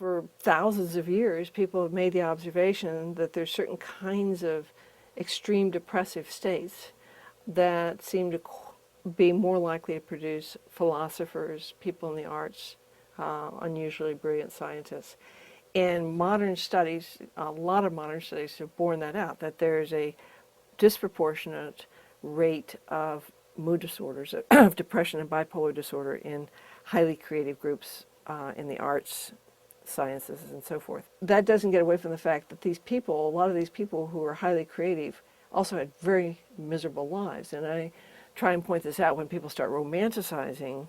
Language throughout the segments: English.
for thousands of years, people have made the observation that there's certain kinds of extreme depressive states that seem to be more likely to produce philosophers, people in the arts, unusually brilliant scientists. And modern studies, a lot of modern studies have borne that out, that there's a disproportionate rate of mood disorders, of depression and bipolar disorder in highly creative groups in the arts, sciences, and so forth. That doesn't get away from the fact that these people, a lot of these people who are highly creative, also had very miserable lives. And I try and point this out when people start romanticizing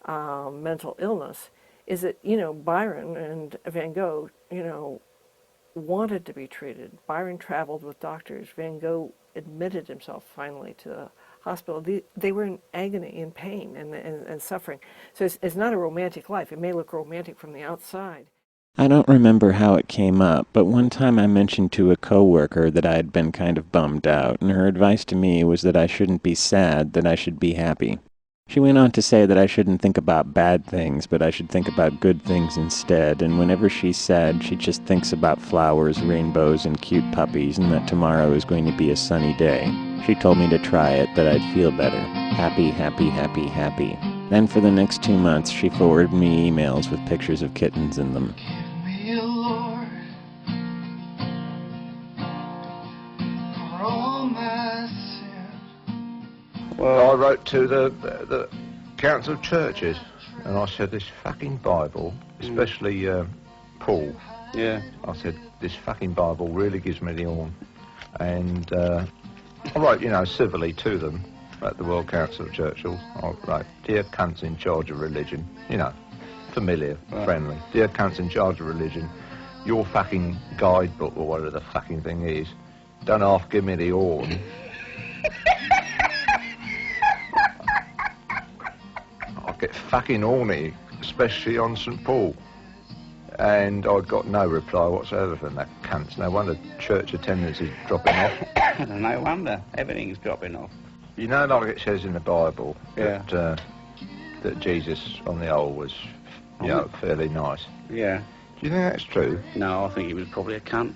mental illness, is that, Byron and Van Gogh, wanted to be treated. Byron traveled with doctors. Van Gogh admitted himself finally to the hospital. They were in agony, in pain, and suffering. So it's not a romantic life. It may look romantic from the outside. I don't remember how it came up, but one time I mentioned to a coworker that I had been kind of bummed out, and her advice to me was that I shouldn't be sad, that I should be happy. She went on to say that I shouldn't think about bad things, but I should think about good things instead, and whenever she's sad, she just thinks about flowers, rainbows, and cute puppies, and that tomorrow is going to be a sunny day. She told me to try it, that I'd feel better. Happy, happy, happy, happy. Then for the next 2 months, she forwarded me emails with pictures of kittens in them. Well, I wrote to the Council of Churches, and I said, this fucking Bible, especially Paul. Yeah. I said, this fucking Bible really gives me the horn. And I wrote, civilly to them at the World Council of Churches. I wrote, dear cunts in charge of religion, familiar, friendly. Dear cunts in charge of religion, your fucking guidebook, or whatever the fucking thing is, don't half give me the horn. Get fucking horny, especially on St. Paul. And I got no reply whatsoever from that cunt. No wonder church attendance is dropping off. No wonder. Everything's dropping off. Like it says in the Bible, that Jesus on the whole was, fairly nice. Yeah. Do you think that's true? No, I think he was probably a cunt.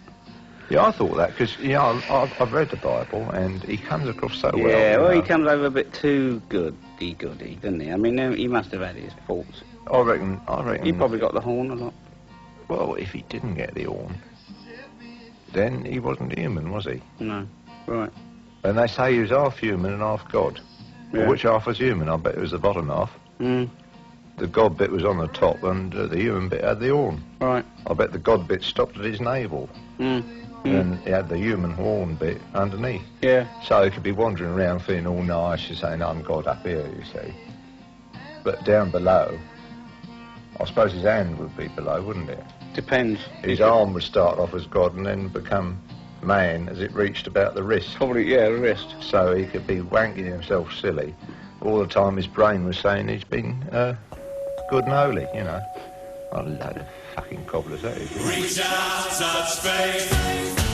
Yeah, I thought that, because, I've read the Bible, and he comes across so well. Yeah, well, he comes over a bit too goody, doesn't he? I mean, he must have had his faults. I reckon... He probably got the horn a lot. Well, if he didn't get the horn, then he wasn't human, was he? No, right. And they say he was half human and half God. Yeah. Well, which half was human? I bet it was the bottom half. The God bit was on the top, and the human bit had the horn. Right. I bet the God bit stopped at his navel. And he had the human horn bit underneath. Yeah. So he could be wandering around feeling all nice, you're saying, I'm God up here, you see. But down below, I suppose his hand would be below, wouldn't it? Depends. His arm would start off as God and then become man as it reached about the wrist. Probably, yeah, the wrist. So he could be wanking himself silly. All the time his brain was saying he's been good and holy, A load of fucking cobblers, that is. Reach out, touch faith.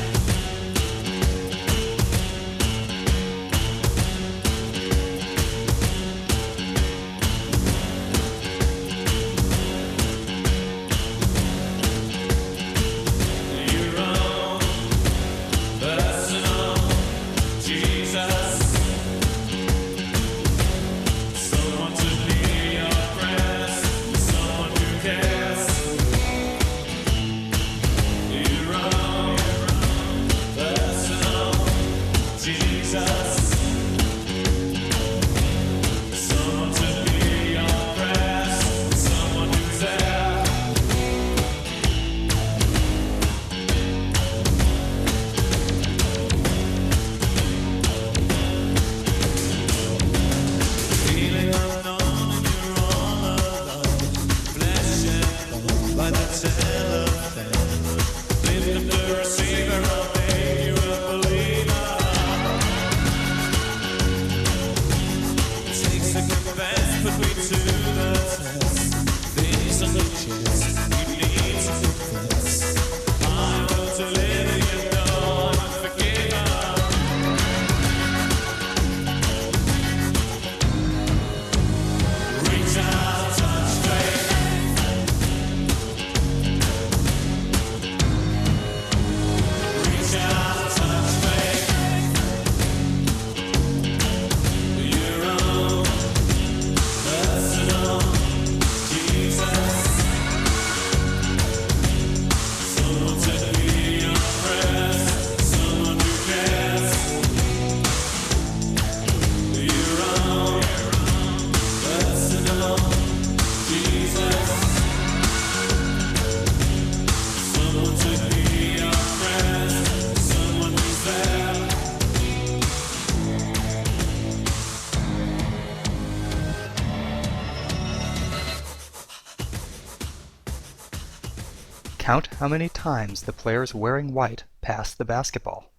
Count how many times the players wearing white pass the basketball.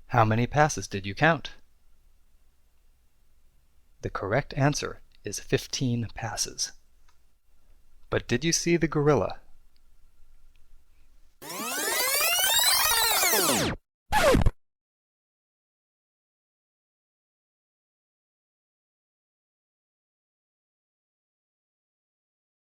How many passes did you count? The correct answer is 15 passes. But did you see the gorilla